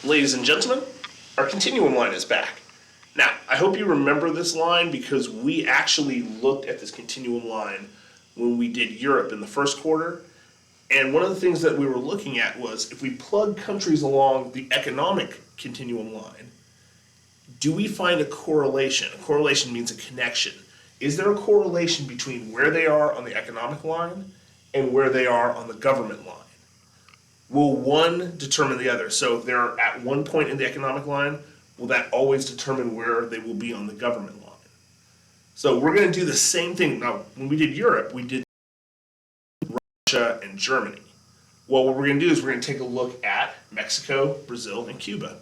Ladies and gentlemen, our Continuum line is back. Now, I hope you remember this line because we actually looked at this Continuum line when we did Europe in the first quarter. And one of the things that we were looking at was if we plug countries along the economic Continuum line, do we find a correlation? A correlation means a connection. Is there a correlation between where they are on the economic line and where they are on the government line? Will one determine the other? So if they're at one point in the economic line, will that always determine where they will be on the government line? So we're going to do the same thing. Now, when we did Europe, we did Russia and Germany. Well, what we're going to do is we're going to take a look at Mexico, Brazil, and Cuba.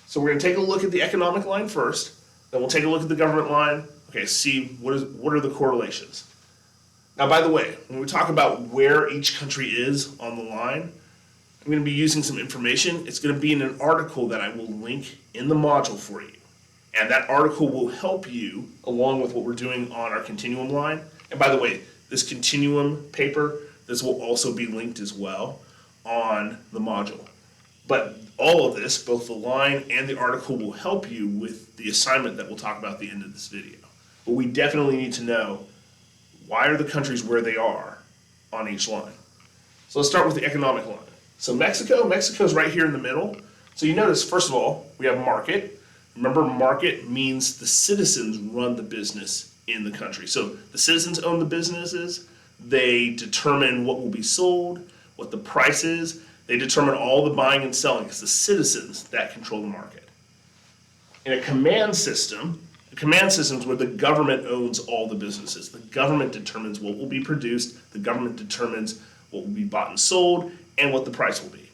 So we're going to take a look at the economic line first, then we'll take a look at the government line. Okay, see what are the correlations. Now, by the way, when we talk about where each country is on the line, I'm going to be using some information. It's going to be in an article that I will link in the module for you. And that article will help you along with what we're doing on our Continuum line. And by the way, this Continuum paper, this will also be linked as well on the module. But all of this, both the line and the article, will help you with the assignment that we'll talk about at the end of this video. But we definitely need to know, why are the countries where they are on each line? So let's start with the economic line. So Mexico's right here in the middle. So you notice, first of all, we have market. Remember, market means the citizens run the business in the country. So the citizens own the businesses. They determine what will be sold, what the price is. They determine all the buying and selling. It's the citizens that control the market. In a command system is where the government owns all the businesses. The government determines what will be produced. The government determines what will be bought and sold and what the price will be,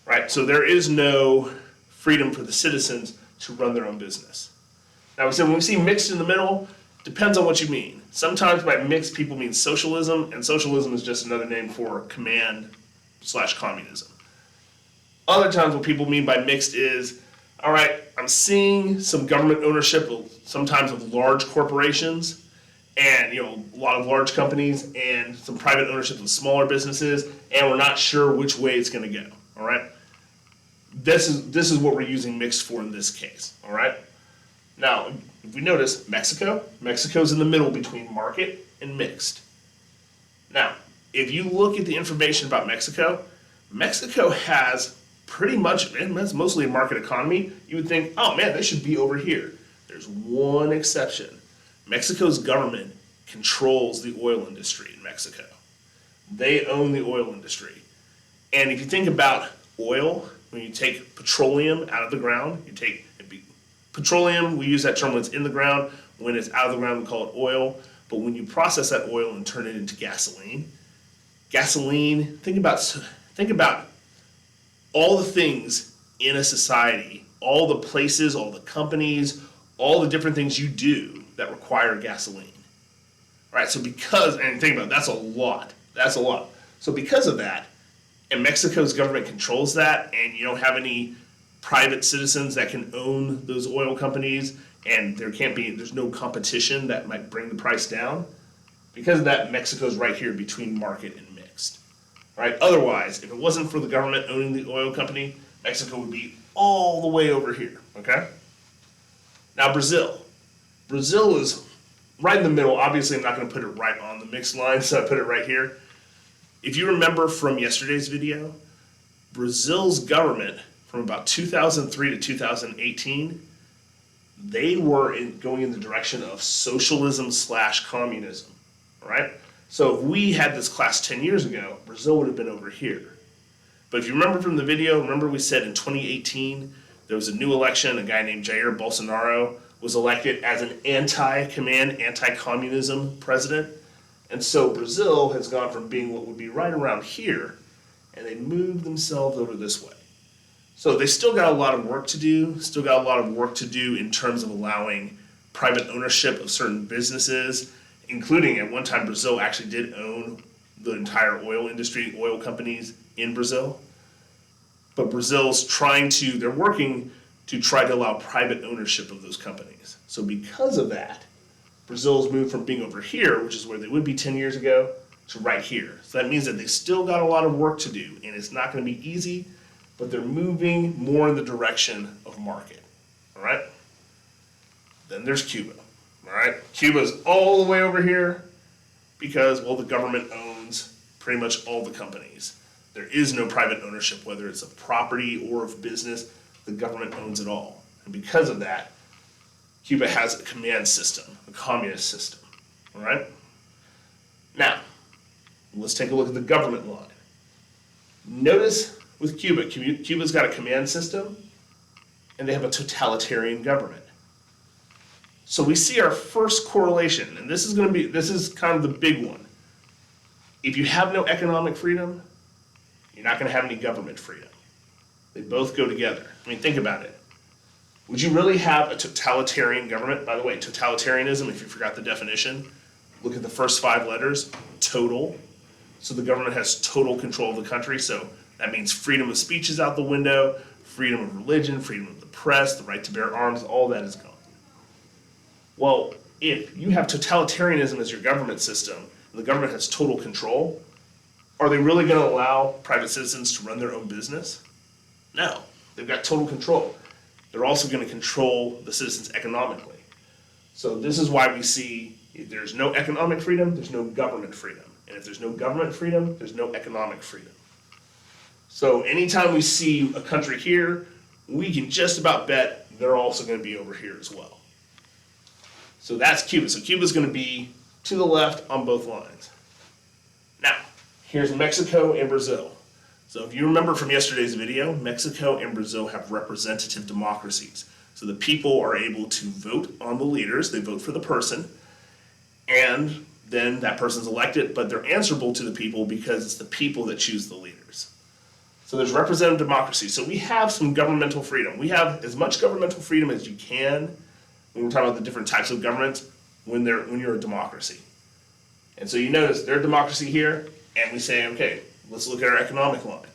right? So there is no freedom for the citizens to run their own business. Now, we said when we see mixed in the middle, depends on what you mean. Sometimes by mixed, people mean socialism, and socialism is just another name for command/communism. Other times what people mean by mixed is, all right, I'm seeing some government ownership, sometimes of large corporations, and a lot of large companies, and some private ownership of smaller businesses, and we're not sure which way it's going to go. All right, this is what we're using mixed for in this case. All right. Now, if we notice, Mexico's in the middle between market and mixed. Now, if you look at the information about Mexico has pretty much, and that's mostly a market economy. You would think, oh man, they should be over here. There's one exception. Mexico's government controls the oil industry in Mexico. They own the oil industry. And if you think about oil, when you take petroleum out of the ground, petroleum, we use that term when it's in the ground. When it's out of the ground, we call it oil. But when you process that oil and turn it into gasoline, think about all the things in a society, all the places, all the companies, all the different things you do that require gasoline. Right? So think about it, that's a lot. So because of that, and Mexico's government controls that, and you don't have any private citizens that can own those oil companies, and there's no competition that might bring the price down. Because of that, Mexico's right here between market and mixed. Right? Otherwise, if it wasn't for the government owning the oil company, Mexico would be all the way over here. Okay? Now Brazil is right in the middle. Obviously, I'm not going to put it right on the mixed line, so I put it right here. If you remember from yesterday's video, Brazil's government from about 2003 to 2018, they were going in the direction of socialism/communism, right? So if we had this class 10 years ago, Brazil would have been over here. But if you remember from the video, we said in 2018, there was a new election, a guy named Jair Bolsonaro was elected as an anti-command, anti-communism president. And so Brazil has gone from being what would be right around here, and they moved themselves over this way. So they still got a lot of work to do, in terms of allowing private ownership of certain businesses, including at one time Brazil actually did own the entire oil industry, oil companies in Brazil. But Brazil's they're working to try to allow private ownership of those companies. So because of that, Brazil's moved from being over here, which is where they would be 10 years ago, to right here. So that means that they still got a lot of work to do, and it's not going to be easy, but they're moving more in the direction of market. All right? Then there's Cuba. All right? Cuba's all the way over here because, well, the government owns pretty much all the companies. There is no private ownership, whether it's of property or of business. The government owns it all. And because of that, Cuba has a command system, a communist system. All right? Now, let's take a look at the government line. Notice with Cuba, Cuba's got a command system, and they have a totalitarian government. So we see our first correlation, and this is kind of the big one. If you have no economic freedom, you're not going to have any government freedom. They both go together. I mean, think about it. Would you really have a totalitarian government? By the way, totalitarianism, if you forgot the definition, look at the first 5 letters, total. So the government has total control of the country. So that means freedom of speech is out the window, freedom of religion, freedom of the press, the right to bear arms, all that is gone. Well, if you have totalitarianism as your government system, and the government has total control, are they really going to allow private citizens to run their own business? No, they've got total control. They're also going to control the citizens economically. So this is why we see if there's no economic freedom, there's no government freedom. And if there's no government freedom, there's no economic freedom. So anytime we see a country here, we can just about bet they're also going to be over here as well. So that's Cuba. So Cuba's going to be to the left on both lines. Now, here's Mexico and Brazil. So if you remember from yesterday's video, Mexico and Brazil have representative democracies. So the people are able to vote on the leaders, they vote for the person, and then that person's elected, but they're answerable to the people because it's the people that choose the leaders. So there's representative democracy. So we have some governmental freedom. We have as much governmental freedom as you can when we're talking about the different types of governments when you're a democracy. And so you notice they're a democracy here, and we say, okay, let's look at our economic line.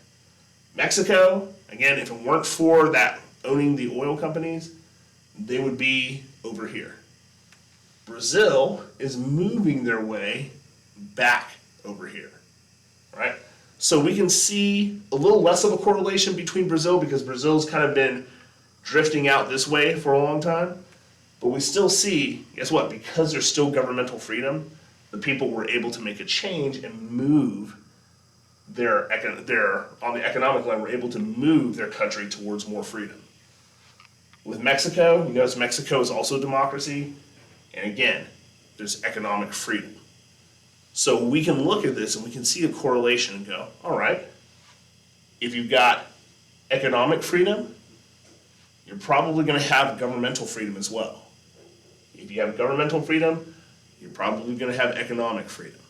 Mexico, again, if it weren't for that owning the oil companies, they would be over here. Brazil is moving their way back over here, right? So we can see a little less of a correlation between Brazil because Brazil's kind of been drifting out this way for a long time. But we still see, guess what? Because there's still governmental freedom, the people were able to make a change and move on the economic line, were able to move their country towards more freedom. With Mexico, you notice Mexico is also a democracy, and again, there's economic freedom. So we can look at this and we can see a correlation and go, all right, if you've got economic freedom, you're probably going to have governmental freedom as well. If you have governmental freedom, you're probably going to have economic freedom.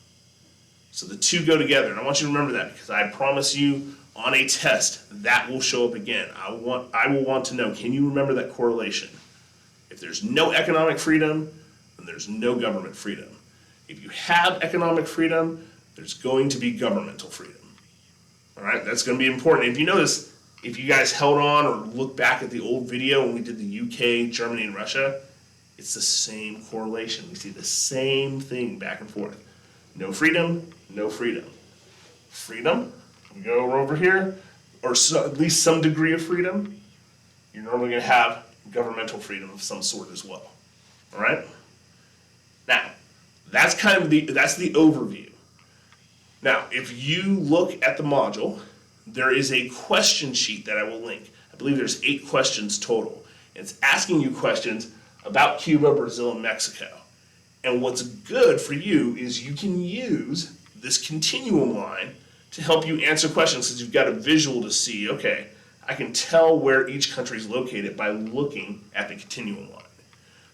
So the two go together, and I want you to remember that because I promise you on a test that will show up again. I will want to know, can you remember that correlation? If there's no economic freedom, then there's no government freedom. If you have economic freedom, there's going to be governmental freedom. All right, that's going to be important. If you notice, if you guys held on or look back at the old video when we did the UK, Germany, and Russia, it's the same correlation. We see the same thing back and forth. No freedom, no freedom. Freedom, we go over here, or at least some degree of freedom, you're normally going to have governmental freedom of some sort as well. All right? Now, that's the overview. Now, if you look at the module, there is a question sheet that I will link. I believe there's 8 questions total. It's asking you questions about Cuba, Brazil, and Mexico. And what's good for you is you can use this continuum line to help you answer questions because you've got a visual to see, okay, I can tell where each country is located by looking at the continuum line.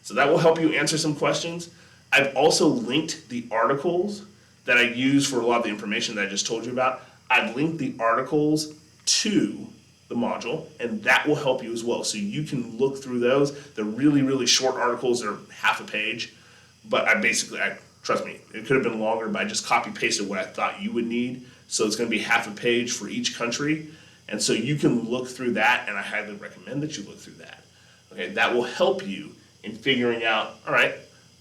So that will help you answer some questions. I've also linked the articles that I use for a lot of the information that I just told you about. I've linked the articles to the module, and that will help you as well. So you can look through those. They're really, really short articles. They're half a page. But trust me, it could have been longer, but I just copy-pasted what I thought you would need. So it's going to be half a page for each country. And so you can look through that, and I highly recommend that you look through that. Okay, that will help you in figuring out, all right,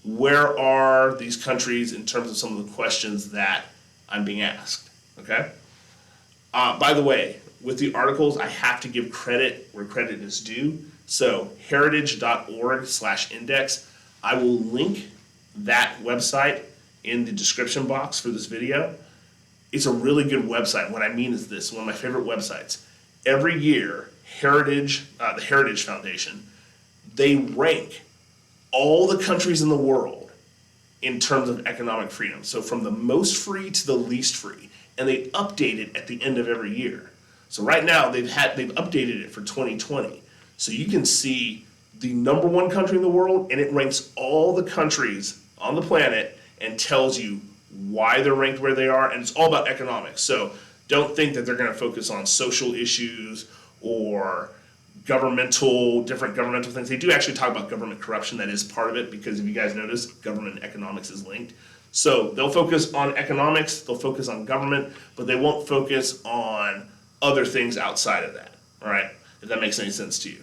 where are these countries in terms of some of the questions that I'm being asked, okay? By the way, with the articles, I have to give credit where credit is due. So heritage.org/index, I will link that website in the description box for this video. It's a really good website. What I mean is this, one of my favorite websites. Every year, the Heritage Foundation, they rank all the countries in the world in terms of economic freedom. So from the most free to the least free. And they update it at the end of every year. So right now they've updated it for 2020. So you can see the number one country in the world, and it ranks all the countries on the planet and tells you why they're ranked where they are, and it's all about economics. So don't think that they're going to focus on social issues or different governmental things. They do actually talk about government corruption. That is part of it, because if you guys notice, government and economics is linked. So they'll focus on economics, they'll focus on government, but they won't focus on other things outside of that, all right? If that makes any sense to you.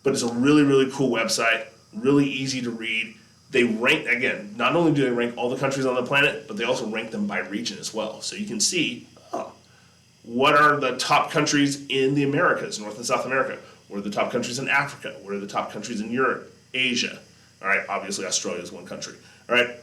But it's a really, really cool website, really easy to read. They rank, again, not only do they rank all the countries on the planet, but they also rank them by region as well. So you can see, what are the top countries in the Americas, North and South America? What are the top countries in Africa? What are the top countries in Europe, Asia? All right, obviously Australia is one country, all right?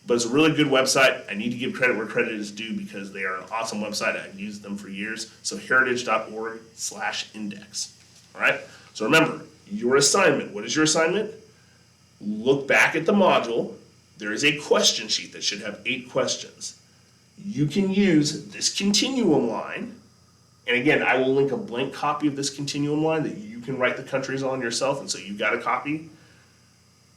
But it's a really good website. I need to give credit where credit is due because they are an awesome website. I've used them for years. So heritage.org/index, all right? So remember, your assignment, what is your assignment? Look back at the module. There is a question sheet that should have 8 questions. You can use this continuum line. And again, I will link a blank copy of this continuum line that you can write the countries on yourself, and so you've got a copy.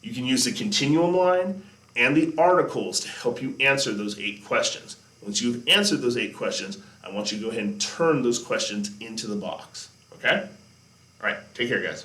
You can use the continuum line and the articles to help you answer those 8 questions. Once you've answered those 8 questions, I want you to go ahead and turn those questions into the box, okay? All right, take care, guys.